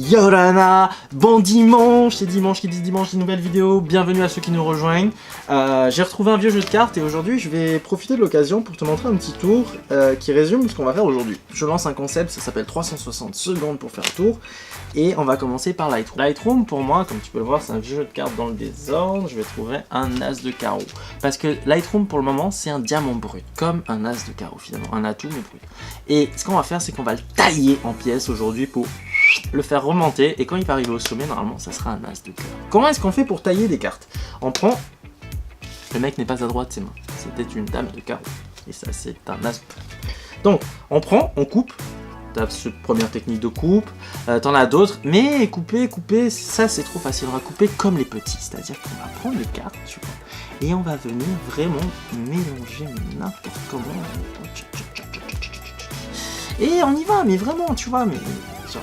Yorana, bon dimanche, c'est dimanche qui dit dimanche, une nouvelle vidéo, bienvenue à ceux qui nous rejoignent. J'ai retrouvé un vieux jeu de cartes et aujourd'hui je vais profiter de l'occasion pour te montrer un petit tour qui résume ce qu'on va faire aujourd'hui. Je lance un concept, ça s'appelle 360 secondes pour faire le tour et on va commencer par Lightroom. Lightroom pour moi, comme tu peux le voir, c'est un vieux jeu de cartes dans le désordre, je vais trouver un as de carreau. Parce que Lightroom pour le moment c'est un diamant brut, comme un as de carreau finalement, un atout mais brut. Et ce qu'on va faire c'est qu'on va le tailler en pièces aujourd'hui pour le faire remonter et quand il va arriver au sommet normalement ça sera un as de cœur. Comment est-ce qu'on fait pour tailler des cartes? On prend, le mec n'est pas à droite de ses mains, c'était une dame de carreau et ça c'est un as. Donc on prend, on coupe, t'as cette première technique de coupe, t'en as d'autres, mais couper, ça c'est trop facile, on va couper comme les petits, c'est-à-dire qu'on va prendre les cartes, tu vois, et on va venir vraiment mélanger n'importe comment, et on y va, mais vraiment, tu vois, mais genre,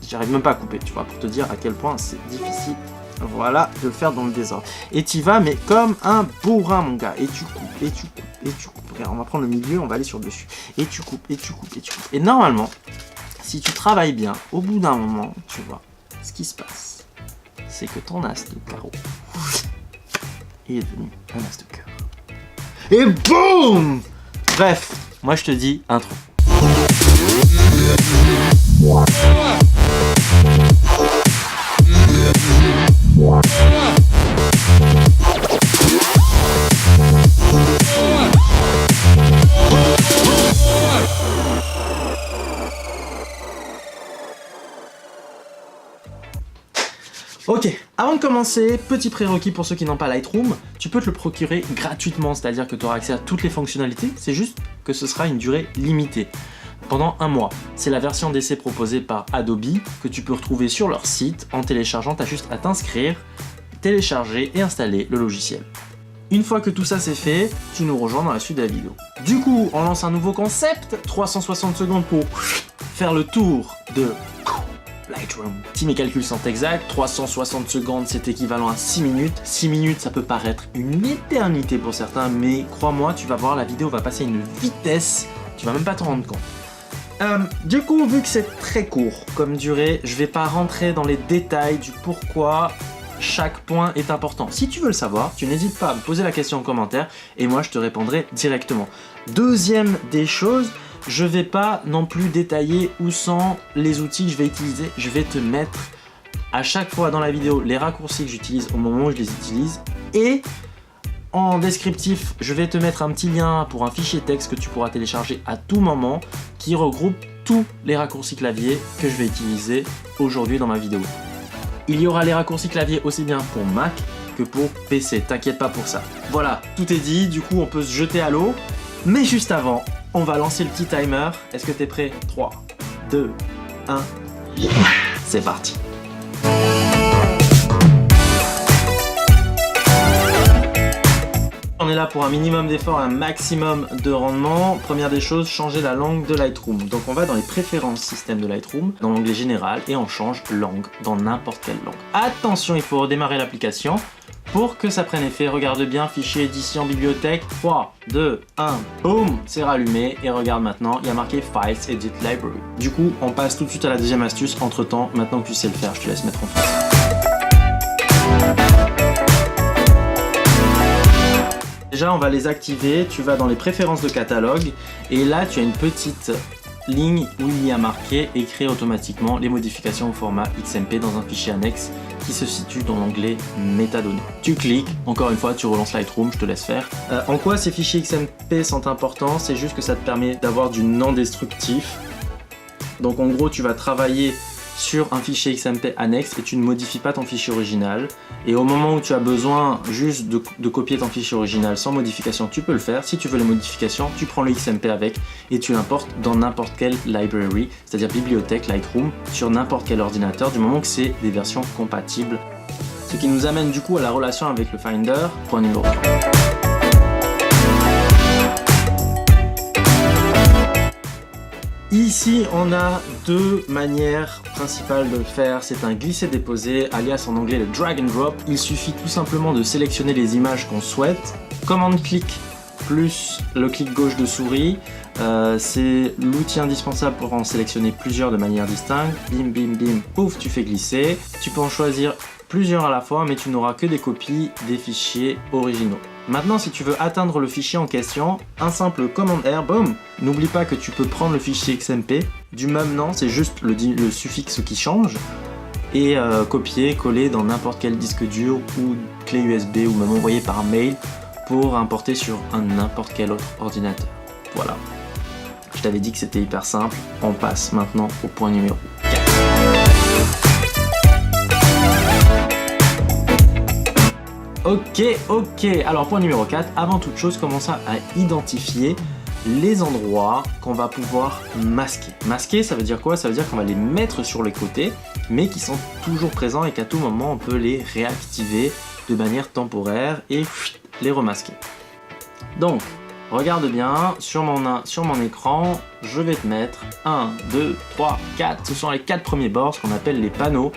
j'arrive même pas à couper, tu vois, pour te dire à quel point c'est difficile, voilà, de le faire dans le désordre. Et tu vas, mais comme un bourrin, mon gars, et tu coupes, et tu coupes, et tu coupes. Regarde, on va prendre le milieu, on va aller sur le dessus. Et tu coupes, et tu coupes, et tu coupes. Et normalement, si tu travailles bien, au bout d'un moment, tu vois, ce qui se passe, c'est que ton as de carreau, il est devenu un as de cœur. Et boum! Bref, moi je te dis intro. Ok, avant de commencer, petit prérequis pour ceux qui n'ont pas Lightroom, tu peux te le procurer gratuitement, c'est-à-dire que tu auras accès à toutes les fonctionnalités, c'est juste que ce sera une durée limitée, pendant un mois. C'est la version d'essai proposée par Adobe, que tu peux retrouver sur leur site. En téléchargeant, tu as juste à t'inscrire, télécharger et installer le logiciel. Une fois que tout ça c'est fait, tu nous rejoins dans la suite de la vidéo. Du coup, on lance un nouveau concept, 360 secondes pour faire le tour de Lightroom. Si mes calculs sont exacts, 360 secondes c'est équivalent à 6 minutes. 6 minutes ça peut paraître une éternité pour certains, mais crois-moi, tu vas voir, la vidéo va passer à une vitesse, tu vas même pas t'en rendre compte. Du coup, vu que c'est très court comme durée, je vais pas rentrer dans les détails du pourquoi chaque point est important. Si tu veux le savoir, tu n'hésites pas à me poser la question en commentaire et moi je te répondrai directement. Deuxième des choses, je vais pas non plus détailler où sont les outils que je vais utiliser. Je vais te mettre à chaque fois dans la vidéo les raccourcis que j'utilise au moment où je les utilise et en descriptif, je vais te mettre un petit lien pour un fichier texte que tu pourras télécharger à tout moment qui regroupe tous les raccourcis clavier que je vais utiliser aujourd'hui dans ma vidéo. Il y aura les raccourcis clavier aussi bien pour Mac que pour PC, t'inquiète pas pour ça. Voilà, tout est dit, du coup on peut se jeter à l'eau. Mais juste avant, on va lancer le petit timer. Est-ce que t'es prêt? 3, 2, 1, c'est parti. On est là pour un minimum d'effort, un maximum de rendement. Première des choses, changer la langue de Lightroom. Donc on va dans les préférences système de Lightroom, dans l'onglet général, et on change langue dans n'importe quelle langue. Attention, il faut redémarrer l'application pour que ça prenne effet. Regarde bien, fichier, édition, bibliothèque. 3, 2, 1, boum, c'est rallumé. Et regarde maintenant, il y a marqué Files, Edit, Library. Du coup, on passe tout de suite à la deuxième astuce. Entre temps, maintenant que tu sais le faire, je te laisse mettre en place. Déjà, on va les activer, tu vas dans les préférences de catalogue et là, tu as une petite ligne où il y a marqué « Écrire automatiquement les modifications au format XMP dans un fichier annexe » qui se situe dans l'onglet « Métadonnées ». Tu cliques, encore une fois, tu relances Lightroom, je te laisse faire. En quoi ces fichiers XMP sont importants? C'est juste que ça te permet d'avoir du non-destructif. Donc en gros, tu vas travailler sur un fichier XMP annexe et tu ne modifies pas ton fichier original. Et au moment où tu as besoin juste de copier ton fichier original sans modification, tu peux le faire. Si tu veux les modifications, tu prends le XMP avec et tu l'importes dans n'importe quelle library, c'est-à-dire bibliothèque, Lightroom, sur n'importe quel ordinateur, du moment que c'est des versions compatibles. Ce qui nous amène du coup à la relation avec le Finder, point numéro 3. Ici, on a deux manières principales de le faire. C'est un glisser-déposer, alias en anglais le drag and drop. Il suffit tout simplement de sélectionner les images qu'on souhaite, commande-clic plus le clic gauche de souris. C'est l'outil indispensable pour en sélectionner plusieurs de manière distincte. Bim, bim, bim, pouf, tu fais glisser. Tu peux en choisir plusieurs à la fois, mais tu n'auras que des copies des fichiers originaux. Maintenant, si tu veux atteindre le fichier en question, un simple commande R, boum. N'oublie pas que tu peux prendre le fichier XMP du même nom, c'est juste le suffixe qui change, et copier, coller dans n'importe quel disque dur ou clé USB ou même envoyer par mail pour importer sur n'importe quel autre ordinateur. Voilà. Je t'avais dit que c'était hyper simple. On passe maintenant au point numéro 4. Ok. Alors point numéro 4, avant toute chose, commence à identifier les endroits qu'on va pouvoir masquer. Masquer, ça veut dire quoi? Ça veut dire qu'on va les mettre sur les côtés, mais qui sont toujours présents et qu'à tout moment, on peut les réactiver de manière temporaire et les remasquer. Donc, regarde bien, sur mon écran, je vais te mettre 1, 2, 3, 4. Ce sont les 4 premiers bords, ce qu'on appelle les panneaux,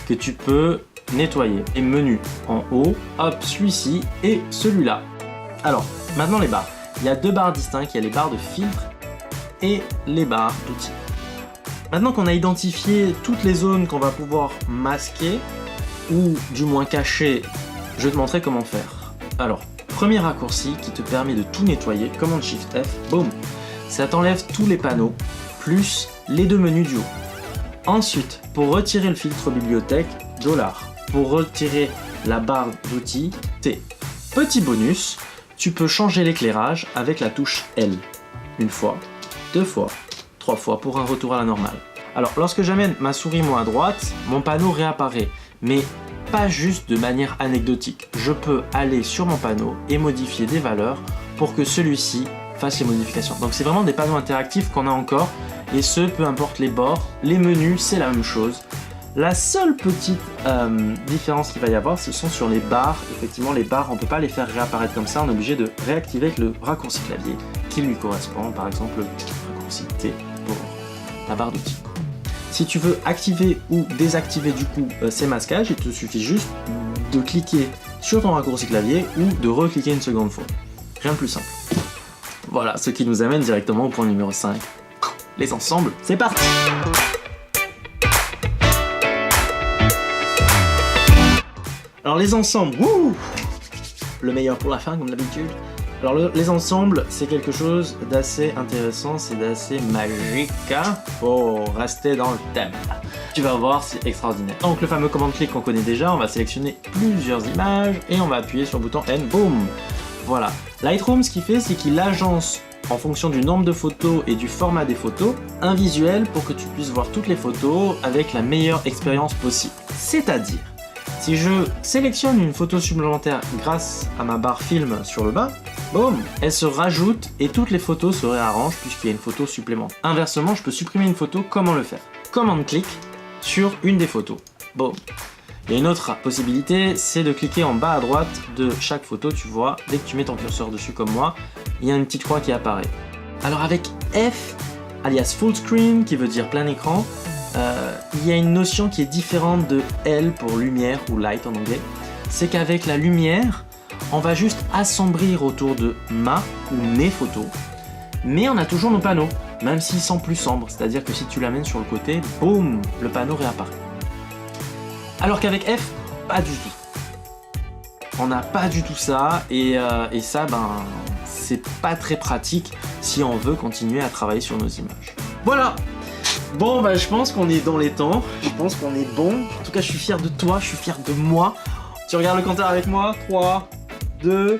que tu peux nettoyer. Et menu en haut, hop, celui-ci et celui-là. Alors, maintenant les barres. Il y a 2 barres distinctes, il y a les barres de filtre et les barres d'outils. Maintenant qu'on a identifié toutes les zones qu'on va pouvoir masquer, ou du moins cacher, je vais te montrer comment faire. Alors, premier raccourci qui te permet de tout nettoyer, commande Shift F, boum, ça t'enlève tous les panneaux, plus les 2 menus du haut. Ensuite, pour retirer le filtre bibliothèque, $. Pour retirer la barre d'outils, T. Petit bonus, tu peux changer l'éclairage avec la touche L. Une fois, 2 fois, 3 fois pour un retour à la normale. Alors, lorsque j'amène ma souris moi à droite, mon panneau réapparaît, mais pas juste de manière anecdotique. Je peux aller sur mon panneau et modifier des valeurs pour que celui-ci fasse les modifications. Donc c'est vraiment des panneaux interactifs qu'on a encore, et ce, peu importe les bords. Les menus, c'est la même chose. La seule petite différence qu'il va y avoir, ce sont sur les barres. Effectivement, les barres, on ne peut pas les faire réapparaître comme ça, on est obligé de réactiver avec le raccourci clavier qui lui correspond, par exemple le raccourci T pour la barre d'outils. Si tu veux activer ou désactiver du coup ces masquages, il te suffit juste de cliquer sur ton raccourci clavier ou de recliquer une seconde fois. Rien de plus simple. Voilà, ce qui nous amène directement au point numéro 5. Les ensembles, c'est parti! Alors les ensembles, wouh, le meilleur pour la fin comme d'habitude. Alors les ensembles, c'est quelque chose d'assez intéressant, c'est d'assez magique. Faut rester dans le thème. Tu vas voir, c'est extraordinaire. Donc le fameux commande-clic qu'on connaît déjà, on va sélectionner plusieurs images et on va appuyer sur le bouton N, boum. Voilà. Lightroom, ce qu'il fait, c'est qu'il agence en fonction du nombre de photos et du format des photos, un visuel pour que tu puisses voir toutes les photos avec la meilleure expérience possible. C'est-à-dire, si je sélectionne une photo supplémentaire grâce à ma barre film sur le bas, boum, elle se rajoute et toutes les photos se réarrangent puisqu'il y a une photo supplémentaire. Inversement, je peux supprimer une photo, comment le faire? Commande-clic sur une des photos. Boum. Il y a une autre possibilité, c'est de cliquer en bas à droite de chaque photo, tu vois, dès que tu mets ton curseur dessus comme moi, il y a une petite croix qui apparaît. Alors avec F, alias Full Screen, qui veut dire plein écran, il y a une notion qui est différente de L pour lumière ou light en anglais. C'est qu'avec la lumière, on va juste assombrir autour de ma ou mes photos, mais on a toujours nos panneaux, même s'ils sont plus sombres, c'est-à-dire que si tu l'amènes sur le côté, boum, le panneau réapparaît. Alors qu'avec F, pas du tout. On n'a pas du tout ça, et ça, ben, c'est pas très pratique si on veut continuer à travailler sur nos images. Voilà. Bon, bah, je pense qu'on est dans les temps, je pense qu'on est bon. En tout cas, je suis fier de toi, je suis fier de moi. Tu regardes le compteur avec moi, 3, 2,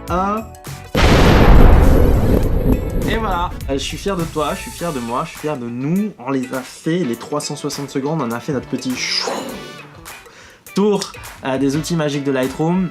1... Et voilà, je suis fier de toi, je suis fier de moi, je suis fier de nous. On les a fait, les 360 secondes, on a fait notre petit tour des outils magiques de Lightroom.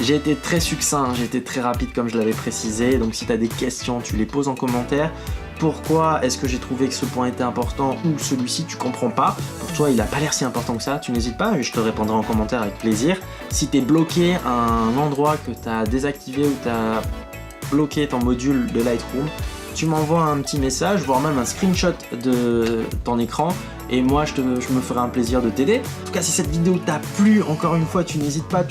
J'ai été très succinct, j'ai été très rapide comme je l'avais précisé, donc si tu as des questions, tu les poses en commentaire. Pourquoi est-ce que j'ai trouvé que ce point était important ou celui-ci tu comprends pas? Pour toi il a pas l'air si important que ça, tu n'hésites pas, je te répondrai en commentaire avec plaisir. Si tu es bloqué à un endroit que tu as désactivé ou tu as bloqué ton module de Lightroom, tu m'envoies un petit message, voire même un screenshot de ton écran, et moi je me ferai un plaisir de t'aider. En tout cas, si cette vidéo t'a plu, encore une fois, tu n'hésites pas,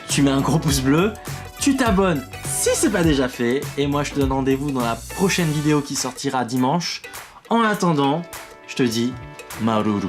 tu tu mets un gros pouce bleu, tu t'abonnes si c'est pas déjà fait, et moi je te donne rendez-vous dans la prochaine vidéo qui sortira dimanche. En attendant, je te dis Maruru.